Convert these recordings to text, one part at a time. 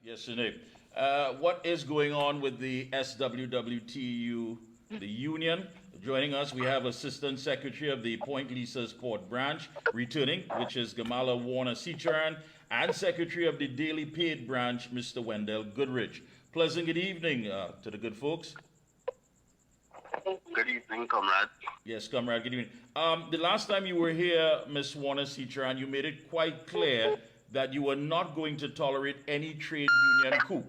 Yes, indeed. What is going on with the SWWTU, the union? Joining us, we have Assistant Secretary of the Point Lisa's Court Branch, returning, which is Gamala Warner-Seecharan, and Secretary of the Daily Paid Branch, Mr. Wendell Goodridge. Pleasant good evening to the good folks. Good evening, comrade. Yes, comrade, good evening. The last time you were here, Ms. Warner-Seecharan, you made it quite clear that you were not going to tolerate any trade union coup.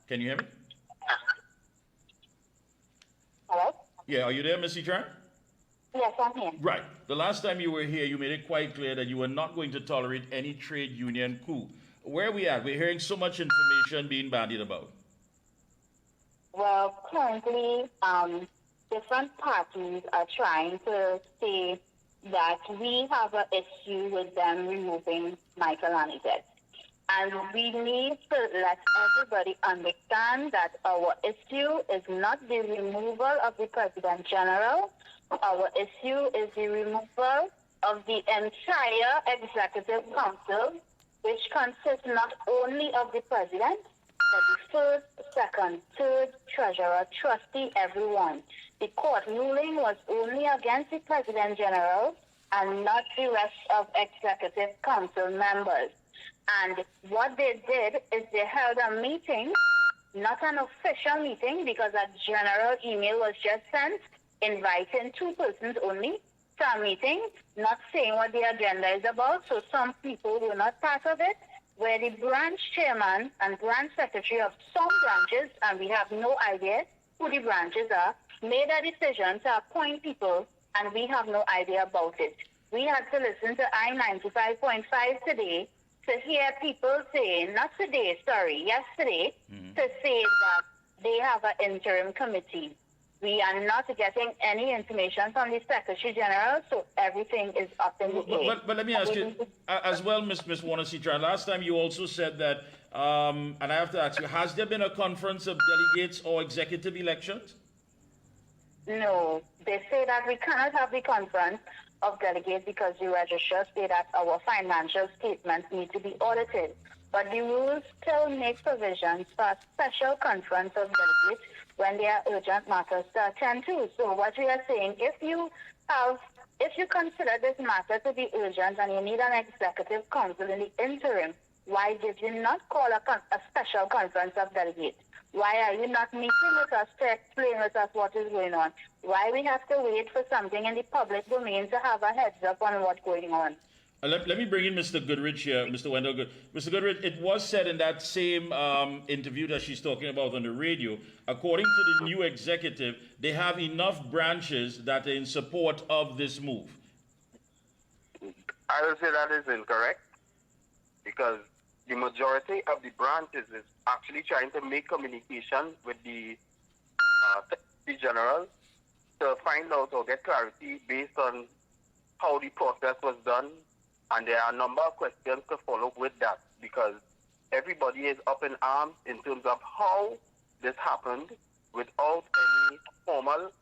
Can you hear me? Hello? Yeah, are you there, Ms. Seecharan? Yes, I'm here. Right. The last time you were here, you made it quite clear that you were not going to tolerate any trade union coup. Where are we at? We're hearing so much information being bandied about. Well, currently, different parties are trying to say that we have an issue with them removing Michael Anizet. And we need to let everybody understand that our issue is not the removal of the President General. Our issue is the removal of the entire Executive Council, which consists not only of the President, but the first, second, third, treasurer, trustee, everyone. The court ruling was only against the President General and not the rest of Executive Council members. And what they did is they held a meeting, not an official meeting, because a general email was just sent inviting two persons only to a meeting, not saying what the agenda is about. So some people were not part of it, where the branch chairman and branch secretary of some branches, and we have no idea who the branches are, made a decision to appoint people, and we have no idea about it. We had to listen to I-95.5 today to hear people saying, not today, sorry, yesterday, to say that they have an interim committee. We are not getting any information from the Secretary General, so everything is up in the air. But let me ask you, as well, Ms. Warner-Seecharan, last time you also said that, and I have to ask you, has there been a conference of delegates or executive elections? No, they say that we cannot have the conference of delegates because the registrars say that our financial statements need to be audited. But the rules still make provisions for a special conference of delegates when there are urgent matters to attend to. So what we are saying, if you consider this matter to be urgent and you need an executive council in the interim, why did you not call a special conference of delegates? Why are you not meeting with us to explain with us what is going on? Why we have to wait for something in the public domain to have a heads up on what's going on? Let me bring in Mr. Goodridge here, Mr. Wendell Goodridge. Mr. Goodridge, it was said in that same interview that she's talking about on the radio, according to the new executive, they have enough branches that are in support of this move. I will say that is incorrect because the majority of the branches is actually trying to make communication with the Secretary General to find out or get clarity based on how the process was done. And there are a number of questions to follow with that because everybody is up in arms in terms of how this happened without any formal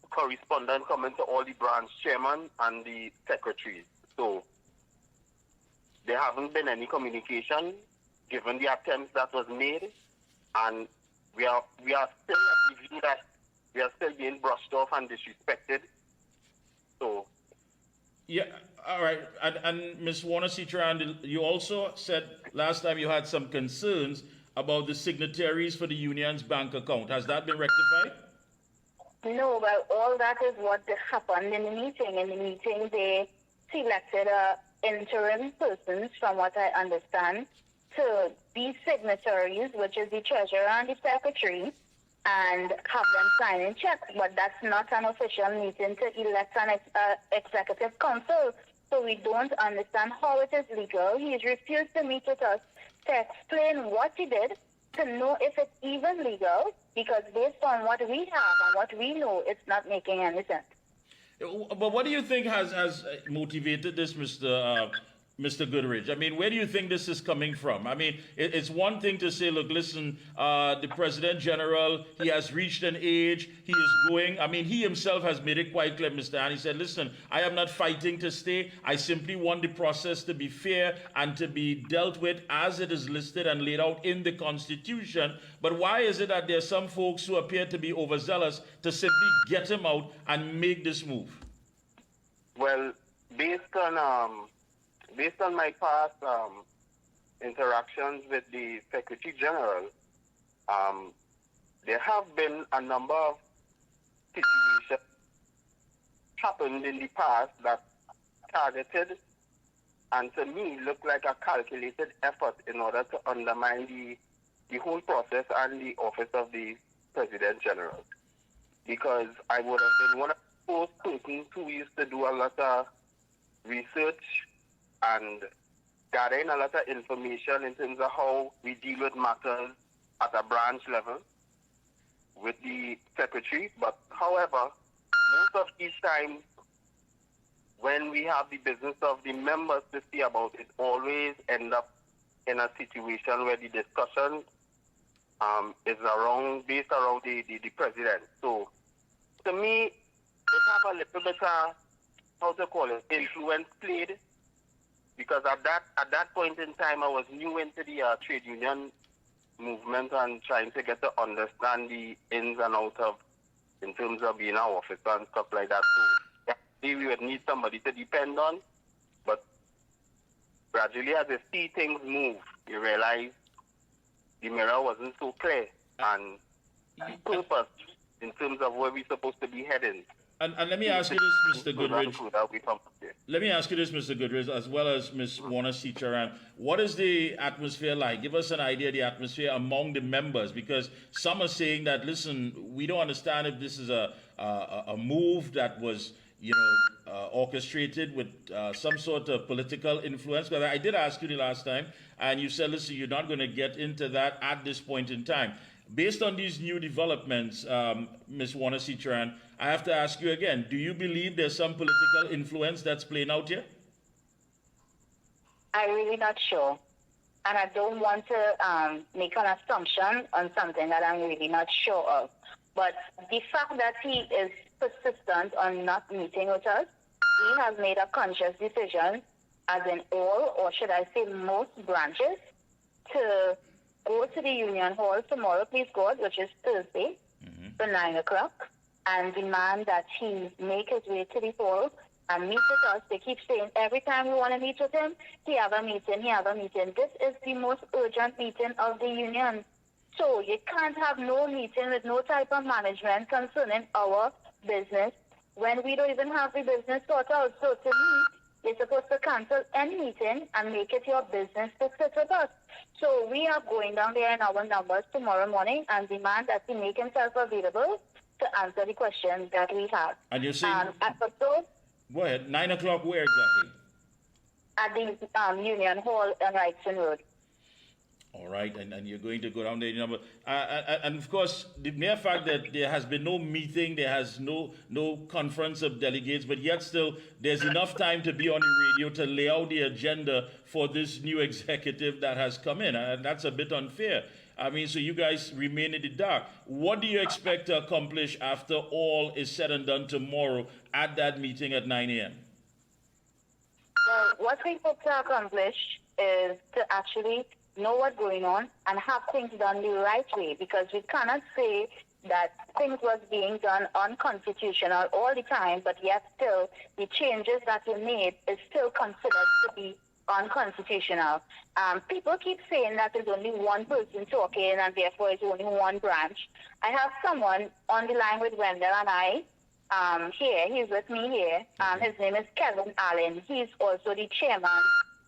correspondence coming to all the branch chairman and the secretaries. So there haven't been any communication given the attempts that was made, and we are still of the view that we are still being brushed off and disrespected. So. Yeah, all right. And Ms. Warner-Seecharan, you also said last time you had some concerns about the signatories for the union's bank account. Has that been rectified? No, well, all that is what happened in the meeting. In the meeting, they selected interim persons, from what I understand, to be signatories, which is the treasurer and the secretary, and have them sign in checks. But that's not an official meeting to elect an executive council. So we don't understand how it is legal. He's refused to meet with us to explain what he did, to know if it's even legal, because based on what we have and what we know, it's not making any sense. But what do you think has motivated this, Mr. Mr. Goodridge? I mean, where do you think this is coming from? I mean, it's one thing to say, look, listen, the President General, he has reached an age, he is going. I mean, he himself has made it quite clear, Mr. Han. He said, listen, I am not fighting to stay. I simply want the process to be fair and to be dealt with as it is listed and laid out in the Constitution. But why is it that there are some folks who appear to be overzealous to simply get him out and make this move? Well, based on my past interactions with the Secretary General, there have been a number of situations happened in the past that targeted and to me looked like a calculated effort in order to undermine the whole process and the office of the President General. Because I would have been one of those persons who used to do a lot of research and gathering a lot of information in terms of how we deal with matters at a branch level with the secretary. But however, most of these times when we have the business of the members to see about it, always end up in a situation where the discussion is based around the president. So to me, it have a little bit of influence played, because at that point in time I was new into the trade union movement and trying to get to understand the ins and outs of in terms of being an officer and stuff like that. So we would need somebody to depend on, but gradually as you see things move, you realize the mirror wasn't so clear and the purpose in terms of where we're supposed to be heading. And let me ask you this, Mr. Goodridge. Let me ask you this, Mr. Goodridge, as well as Ms. Warner-Seecharan. What is the atmosphere like? Give us an idea of the atmosphere among the members, because some are saying that, listen, we don't understand if this is a move that was, orchestrated with some sort of political influence. Because I did ask you the last time, and you said, listen, you're not going to get into that at this point in time. Based on these new developments, Ms. Warner-Seecharan, I have to ask you again, do you believe there's some political influence that's playing out here? I'm really not sure. And I don't want to make an assumption on something that I'm really not sure of. But the fact that he is persistent on not meeting with us, he has made a conscious decision, as in all, or should I say most branches, to go to the Union Hall tomorrow, please God, which is Thursday, for 9 o'clock, and demand that he make his way to the hall and meet with us. They keep saying every time we want to meet with him, he have a meeting, he have a meeting. This is the most urgent meeting of the union. So you can't have no meeting with no type of management concerning our business when we don't even have the business sorted out. So to me, you're supposed to cancel any meeting and make it your business to sit with us. So we are going down there in our numbers tomorrow morning and demand that he make himself available to answer the questions that we have. And you're saying... So, go ahead. 9 o'clock where exactly? At the Union Hall on Wrightson Road. All right, and you're going to go down there, and of course, the mere fact that there has been no meeting, there has no conference of delegates, but yet still there's enough time to be on the radio to lay out the agenda for this new executive that has come in, and that's a bit unfair. I mean, so you guys remain in the dark. What do you expect to accomplish after all is said and done tomorrow at that meeting at 9 a.m.? Well, what we hope to accomplish is to actually know what's going on and have things done the right way, because we cannot say that things was being done unconstitutional all the time, but yet still the changes that were made is still considered to be unconstitutional. People keep saying that there's only one person talking and therefore it's only one branch. I have someone on the line with Wendell and I here. He's with me here. His name is Kevin Allen. He's also the chairman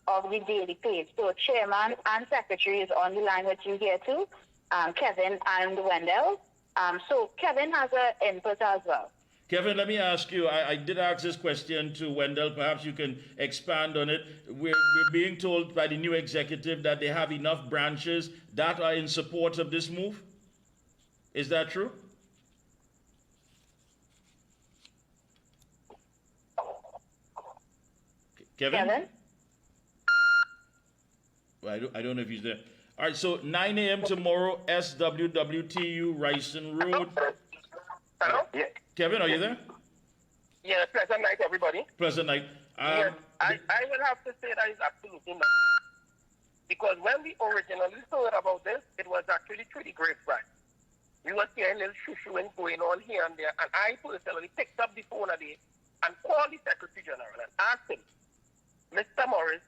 of the daily page. So chairman and secretary is on the line with you here too, Kevin and Wendell. So Kevin has an input as well. Kevin, let me ask you, I did ask this question to Wendell, perhaps you can expand on it. We're being told by the new executive that they have enough branches that are in support of this move. Is that true? Kevin? I don't know if he's there. All right, so 9 a.m. tomorrow, SWWTU Ryson Road. Hello? Yeah. Kevin, are you there? Yeah, pleasant night, everybody. Pleasant night. Yes, I will have to say that is absolutely not. Because when we originally heard about this, it was actually through the grapevine. We were hearing little shoo-shooing going on here and there, and I personally picked up the phone a day and called the Secretary General and asked him, Mr. Morris,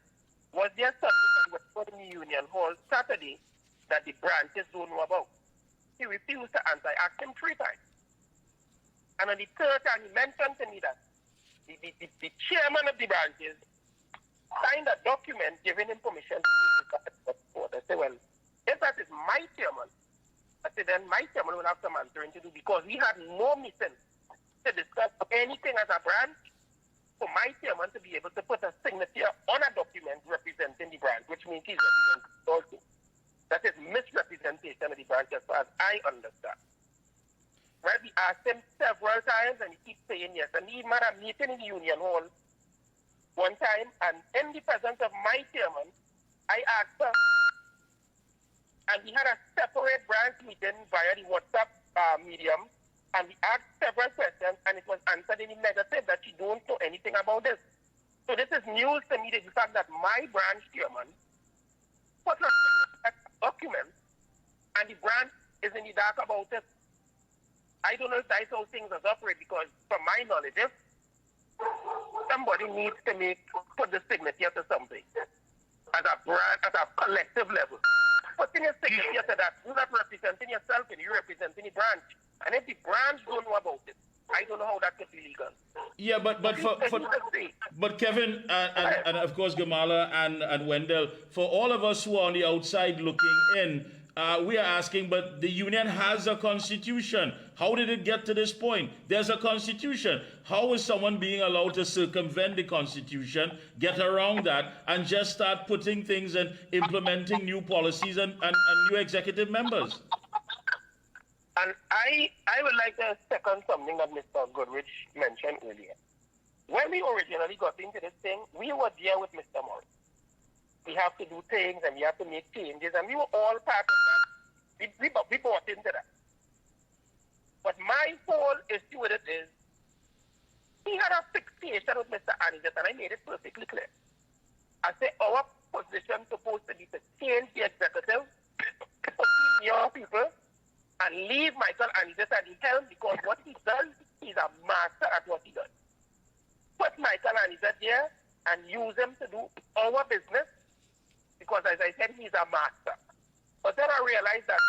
was there something that was in the Union Hall Saturday that the branches don't know about? He refused to answer. I asked him 3 times. And on the 3rd time, he mentioned to me that the chairman of the branches signed a document giving him permission to use the report. I said, well, if that is my chairman, I said, then my chairman will have some answering to do, because we had no meeting to discuss anything as a branch for my chairman to be able to put a signature on a document representing the branch, which means he's representing also. That is misrepresentation of the branch as far as I understand. Right? We asked him several times and he keeps saying yes. And he even had a meeting in the Union Hall one time, and in the presence of my chairman, I asked her, and we had a separate branch meeting via the WhatsApp medium, and we asked several questions, and it was answered in the negative that she don't know anything about this. So this is news to me, the fact that my branch chairman put her document, and the branch is in the dark about it. I don't know if that's how things are operated, because from my knowledge, if somebody needs to put the signature to something as a brand, at a collective level. Putting a signature to that, you're not representing yourself and you're representing the branch. And if the branch don't know about it, I don't know how that could be legal. Yeah, but Kevin and of course Gamala and Wendell, for all of us who are on the outside looking in, we are asking, but the union has a constitution. How did it get to this point? There's a constitution. How is someone being allowed to circumvent the constitution, get around that, and just start putting things and implementing new policies and new executive members? And I would like to second something that Mr. Goodridge mentioned earlier. When we originally got into this thing, we were there with Mr. Morris. We have to do things and we have to make changes, and we were all part of that. We bought into that. But my whole issue with it is, he had a fixation with Mr. Anizet, and I made it perfectly clear. I said our position supposed to be to change the executive, put in young people, and leave Michael Anizet at the helm, because what he does, he's a master at what he does. Put Michael Anizet there and use him to do our business, because as I said, he's a master. But then I realized that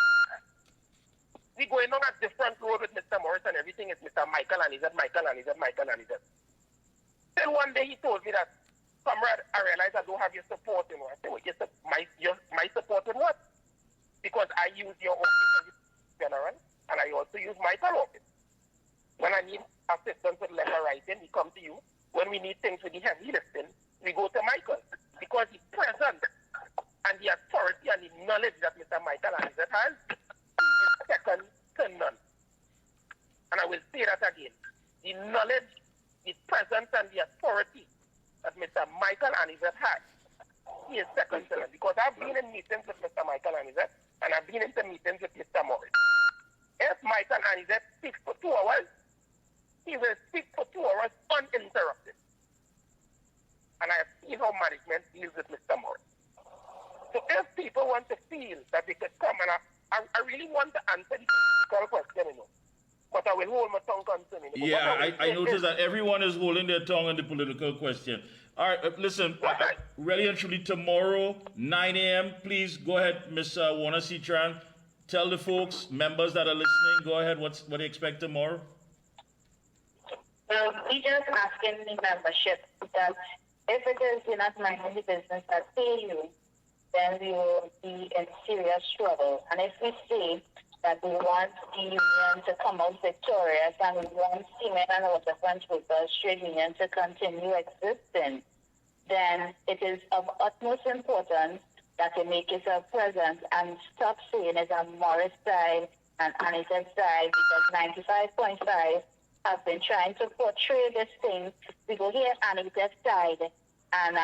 we're going on a different road with Mr. Morris, and everything is Mr. Michael Anizet. Then one day he told me that, comrade, I realized I don't have your support in what? I said, well, my support in what? Because I use your office as general, and I also use Michael's office. When I need assistance with letter writing, we come to you. When we need things with the heavy lifting, we go to Michael, because he's present, and the authority and the knowledge that Mr. Michael Anizet has is second to none. And I will say that again. The knowledge, the presence, and the authority that Mr. Michael Anizet has, he is second to none. Because I've been in meetings with Mr. Michael Anizet, and I've been into meetings with Mr. Morris. If Michael Anizet speaks for 2 hours, he will speak for 2 hours uninterrupted. And I have seen how management deals with Mr. Morris. So if people want to feel that they could come, and I really want to answer the political question, but I will hold my tongue concerning it. Yeah, I noticed that everyone is holding their tongue on the political question. All right, listen, really and truly, tomorrow, 9 a.m., please go ahead, Ms. Warner-Seecharan. Tell the folks, members that are listening, go ahead, what do you expect tomorrow? We just asking the membership that if it is you're not minding the business that pay you, then we will be in serious trouble. And if we say that we want the union to come out victorious and we want cement and waterfront workers trade union to continue existing, then it is of utmost importance that we make it a presence and stop saying it's a Morris side and Anizet side, because 95.5 have been trying to portray this thing. We go here Anizet side, and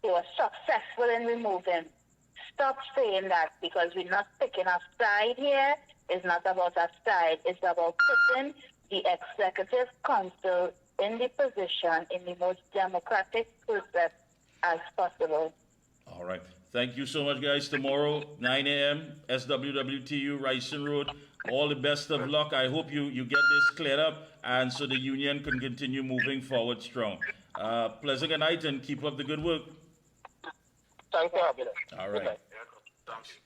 they were successful in removing stop saying that, because we're not picking a side here. It's not about a side. It's about putting the executive council in the position in the most democratic process as possible. All right. Thank you so much, guys. Tomorrow, 9 a.m., SWWTU, Ryson Road. All the best of luck. I hope you get this cleared up, and so the union can continue moving forward strong. Pleasant good night, and keep up the good work. Thanks for having us. All Good right. night. Thanks.